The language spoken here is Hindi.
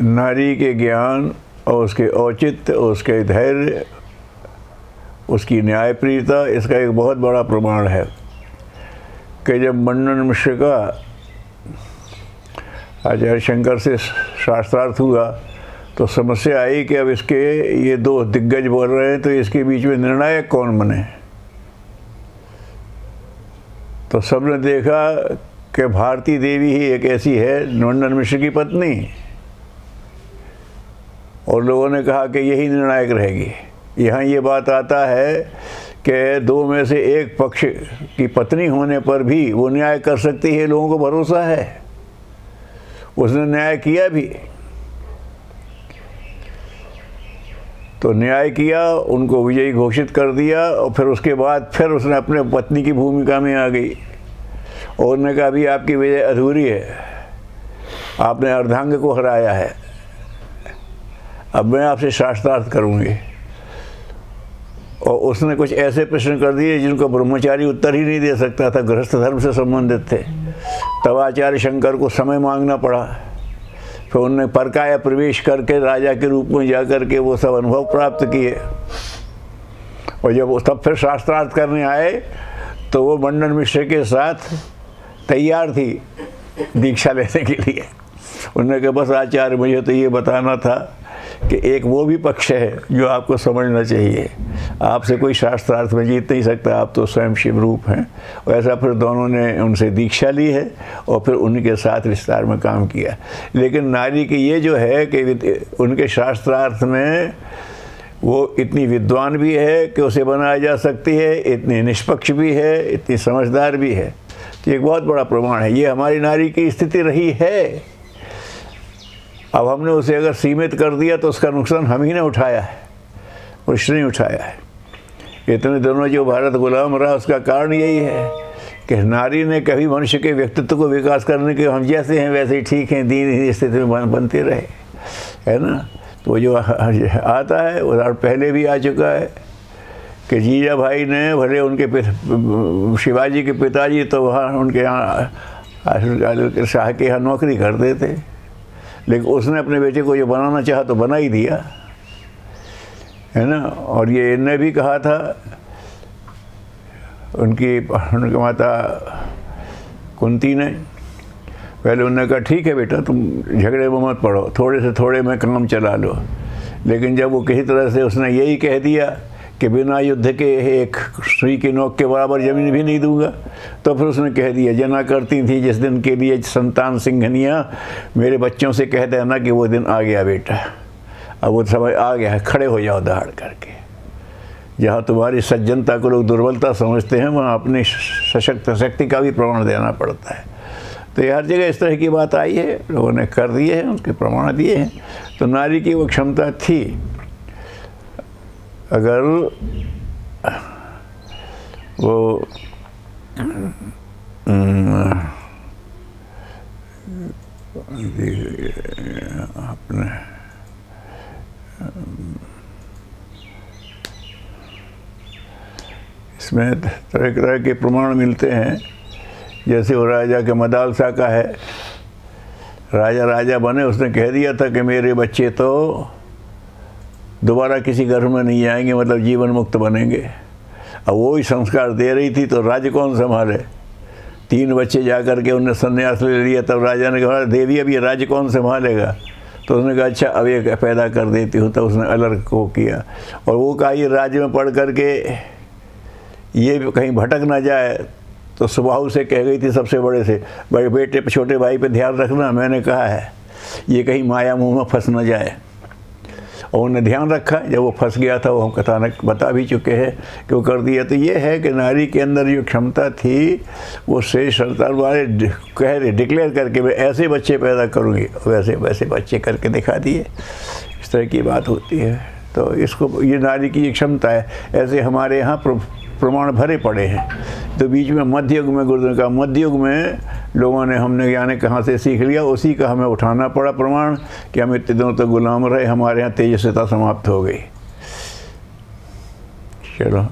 नारी के ज्ञान और उसके औचित्य, उसके धैर्य, उसकी न्यायप्रियता, इसका एक बहुत बड़ा प्रमाण है कि जब मंडन मिश्र का आचार्य शंकर से शास्त्रार्थ हुआ तो समस्या आई कि अब इसके ये दो दिग्गज बोल रहे हैं तो इसके बीच में निर्णायक कौन बने। तो सबने देखा कि भारती देवी ही एक ऐसी है मंडन मिश्र की पत्नी, और लोगों ने कहा कि यही निर्णायक रहेगी। यहाँ ये बात आता है कि दो में से एक पक्ष की पत्नी होने पर भी वो न्याय कर सकती है, लोगों को भरोसा है। उसने न्याय किया भी, तो न्याय किया, उनको विजयी घोषित कर दिया, और फिर उसके बाद फिर उसने अपने पत्नी की भूमिका में आ गई और उन्होंने कहा अभी आपकी विजय अधूरी है, आपने अर्धांग को हराया है, अब मैं आपसे शास्त्रार्थ करूँगी। और उसने कुछ ऐसे प्रश्न कर दिए जिनको ब्रह्मचारी उत्तर ही नहीं दे सकता था, गृहस्थ धर्म से संबंधित थे। तब आचार्य शंकर को समय मांगना पड़ा। फिर उन्होंने परकाया प्रवेश करके राजा के रूप में जा कर के वो सब अनुभव प्राप्त किए, और जब वो तब फिर शास्त्रार्थ करने आए तो वो मंडन मिश्र के साथ तैयार थी दीक्षा लेने के लिए। उन्होंने कहा बस आचार्य मुझे तो ये बताना था कि एक वो भी पक्ष है जो आपको समझना चाहिए, आपसे कोई शास्त्रार्थ में जीत नहीं सकता, आप तो स्वयं शिव रूप हैं। और ऐसा फिर दोनों ने उनसे दीक्षा ली है और फिर उनके साथ विस्तार में काम किया। लेकिन नारी की ये जो है कि उनके शास्त्रार्थ में वो इतनी विद्वान भी है कि उसे बनाया जा सकती है, इतनी निष्पक्ष भी है, इतनी समझदार भी है। तो एक बहुत बड़ा प्रमाण है, ये हमारी नारी की स्थिति रही है। अब हमने उसे अगर सीमित कर दिया तो उसका नुकसान हम ही ने उठाया है, उसने नहीं उठाया है। इतने दिनों जो भारत गुलाम रहा उसका कारण यही है कि नारी ने कभी मनुष्य के व्यक्तित्व को विकास करने के, हम जैसे हैं वैसे ही ठीक हैं, दीन स्थिति में बनते रहे, है ना। तो जो आता है उदाहरण पहले भी आ चुका है कि जीजा भाई ने भले उनके शिवाजी के पिताजी तो वहाँ उनके यहाँ शाह के यहाँ नौकरी करते थे, लेकिन उसने अपने बेटे को जो बनाना चाहा तो बना ही दिया, है ना। और ये इनने भी कहा था, उनकी माता कुंती ने, पहले उन्होंने कहा ठीक है बेटा तुम झगड़े में मत पड़ो, थोड़े से थोड़े में काम चला लो। लेकिन जब वो किसी तरह से उसने यही कह दिया कि बिना युद्ध के एक सुई की नोक के बराबर ज़मीन भी नहीं दूंगा, तो फिर उसने कह दिया जना करती थी जिस दिन के लिए संतान सिंघनिया, मेरे बच्चों से कह देना कि वो दिन आ गया बेटा, अब वो समय आ गया है, खड़े हो जाओ दहाड़ करके। जहाँ तुम्हारी सज्जनता को लोग दुर्बलता समझते हैं वहाँ अपनी सशक्त शक्ति का भी प्रमाण देना पड़ता है। तो हर जगह इस तरह की बात आई है, लोगों ने कर दिए हैं, उसके प्रमाण दिए हैं। तो नारी की वो क्षमता थी, अगर वो अपने इसमें तरह तरह के प्रमाण मिलते हैं। जैसे वो राजा के मदालसा का है, राजा बने, उसने कह दिया था कि मेरे बच्चे तो दोबारा किसी घर में नहीं आएंगे, मतलब जीवन मुक्त बनेंगे। अब वो ही संस्कार दे रही थी तो राज्य कौन संभाले। 3 बच्चे जा कर के उन्हें संन्यास ले लिया, तब राजा ने कहा देवी अब ये राज्य कौन संभालेगा। तो उसने कहा अच्छा अब ये पैदा कर देती हूँ। तो उसने अलग को किया, और वो कहा ये राज्य में पढ़ कर के ये कहीं भटक ना जाए, तो सुबाहु से कह गई थी सबसे बड़े से, बड़े बेटे छोटे भाई पे ध्यान रखना, मैंने कहा है ये कहीं माया मुँह में फंस न जाए। और उन्हें ध्यान रखा, जब वो फंस गया था वो हम कथानक बता भी चुके हैं कि वो कर दिया। तो ये है कि नारी के अंदर जो क्षमता थी वो शेष संतान वाले कह रहे डिक्लेयर करके मैं ऐसे बच्चे पैदा करूँगी, वैसे वैसे बच्चे करके दिखा दिए। इस तरह की बात होती है। तो इसको ये नारी की क्षमता है। ऐसे हमारे यहाँ प्रमाण भरे पड़े हैं। तो बीच में मध्य युग में, गुरुदेव का मध्य युग में लोगों ने हमने यानी कहाँ से सीख लिया, उसी का हमें उठाना पड़ा प्रमाण कि हम इतने दिनों तक गुलाम रहे, हमारे यहाँ तेजस्विता समाप्त हो गई। चलो।